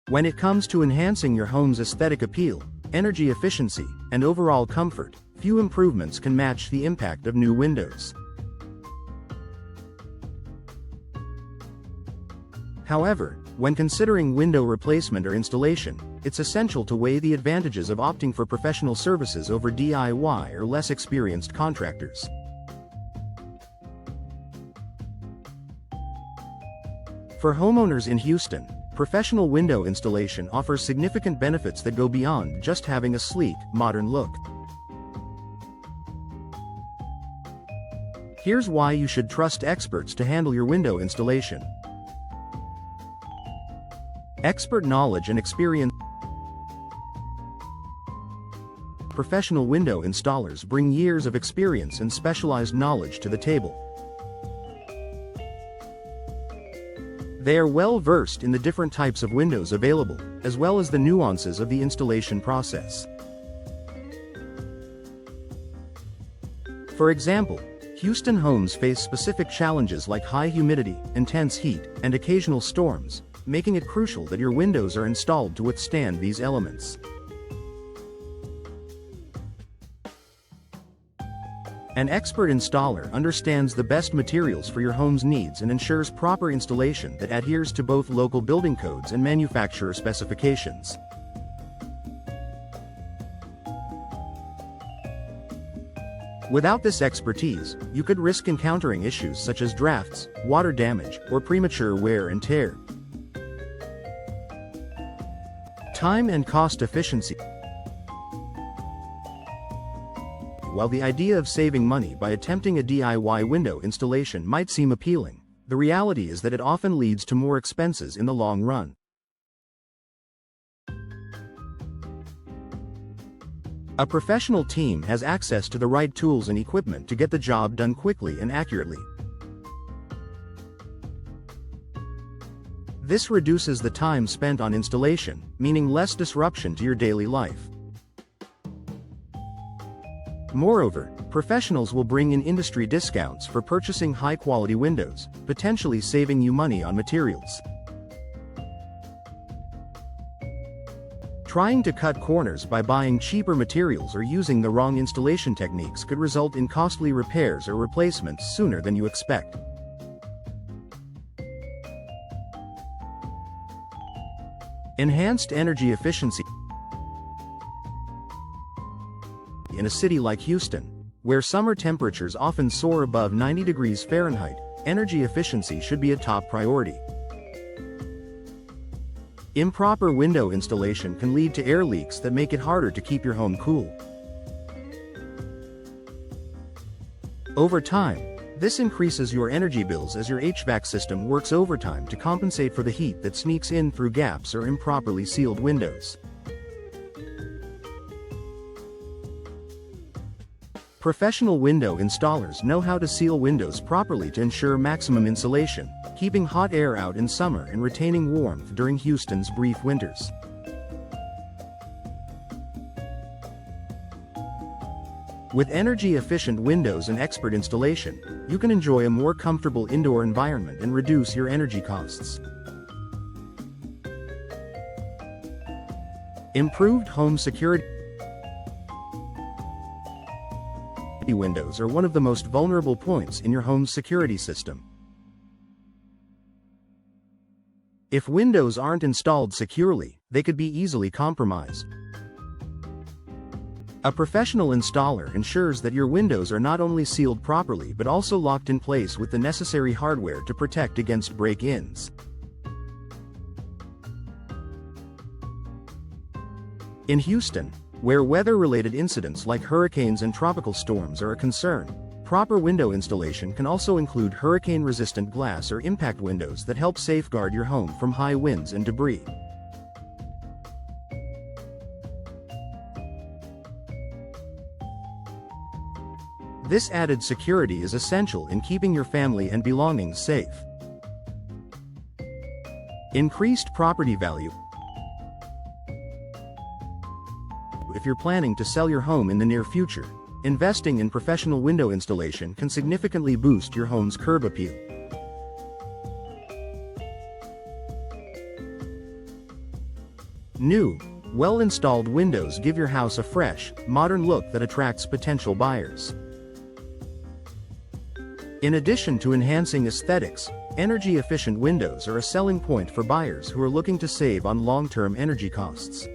When it comes to enhancing your home's aesthetic appeal, energy efficiency, and overall comfort, few improvements can match the impact of new windows. However, when considering window replacement or installation, it's essential to weigh the advantages of opting for professional services over DIY or less experienced contractors. For homeowners in Houston, professional window installation offers significant benefits that go beyond just having a sleek, modern look. Here's why you should trust experts to handle your window installation. Expert knowledge and experience. Professional window installers bring years of experience and specialized knowledge to the table. They are well versed in the different types of windows available, as well as the nuances of the installation process. For example, Houston homes face specific challenges like high humidity, intense heat, and occasional storms, making it crucial that your windows are installed to withstand these elements. An expert installer understands the best materials for your home's needs and ensures proper installation that adheres to both local building codes and manufacturer specifications. Without this expertise, you could risk encountering issues such as drafts, water damage, or premature wear and tear. Time and cost efficiency. While the idea of saving money by attempting a DIY window installation might seem appealing, the reality is that it often leads to more expenses in the long run. A professional team has access to the right tools and equipment to get the job done quickly and accurately. This reduces the time spent on installation, meaning less disruption to your daily life. Moreover, professionals will bring in industry discounts for purchasing high-quality windows, potentially saving you money on materials. Trying to cut corners by buying cheaper materials or using the wrong installation techniques could result in costly repairs or replacements sooner than you expect. Enhanced energy efficiency. In a city like Houston, where summer temperatures often soar above 90 degrees Fahrenheit, energy efficiency should be a top priority. Improper window installation can lead to air leaks that make it harder to keep your home cool. Over time, this increases your energy bills as your HVAC system works overtime to compensate for the heat that sneaks in through gaps or improperly sealed windows. Professional window installers know how to seal windows properly to ensure maximum insulation, keeping hot air out in summer and retaining warmth during Houston's brief winters. With energy-efficient windows and expert installation, you can enjoy a more comfortable indoor environment and reduce your energy costs. Improved home security. Windows are one of the most vulnerable points in your home's security system. If windows aren't installed securely, they could be easily compromised. A professional installer ensures that your windows are not only sealed properly but also locked in place with the necessary hardware to protect against break-ins. In Houston, where weather-related incidents like hurricanes and tropical storms are a concern, proper window installation can also include hurricane-resistant glass or impact windows that help safeguard your home from high winds and debris. This added security is essential in keeping your family and belongings safe. Increased property value. If you're planning to sell your home in the near future, investing in professional window installation can significantly boost your home's curb appeal. New, well-installed windows give your house a fresh, modern look that attracts potential buyers. In addition to enhancing aesthetics, energy-efficient windows are a selling point for buyers who are looking to save on long-term energy costs.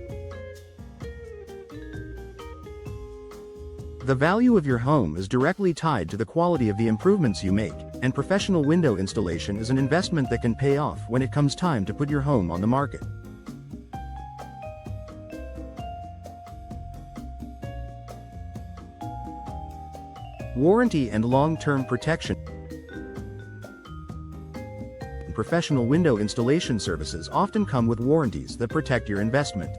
The value of your home is directly tied to the quality of the improvements you make, and professional window installation is an investment that can pay off when it comes time to put your home on the market. Warranty and long-term protection. Professional window installation services often come with warranties that protect your investment.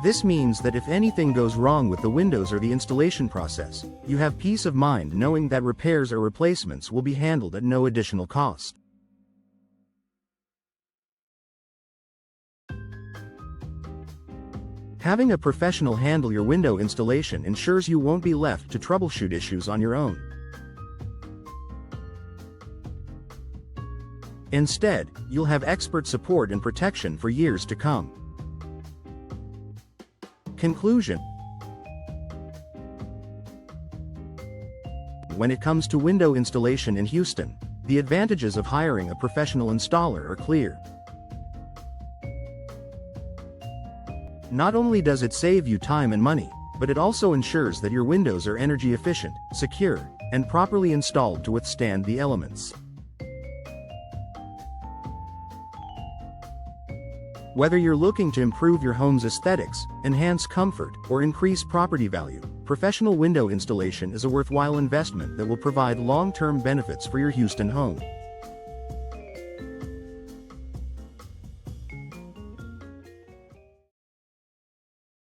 This means that if anything goes wrong with the windows or the installation process, you have peace of mind knowing that repairs or replacements will be handled at no additional cost. Having a professional handle your window installation ensures you won't be left to troubleshoot issues on your own. Instead, you'll have expert support and protection for years to come. Conclusion. When it comes to window installation in Houston, the advantages of hiring a professional installer are clear. Not only does it save you time and money, but it also ensures that your windows are energy efficient, secure, and properly installed to withstand the elements. Whether you're looking to improve your home's aesthetics, enhance comfort, or increase property value, professional window installation is a worthwhile investment that will provide long-term benefits for your Houston home.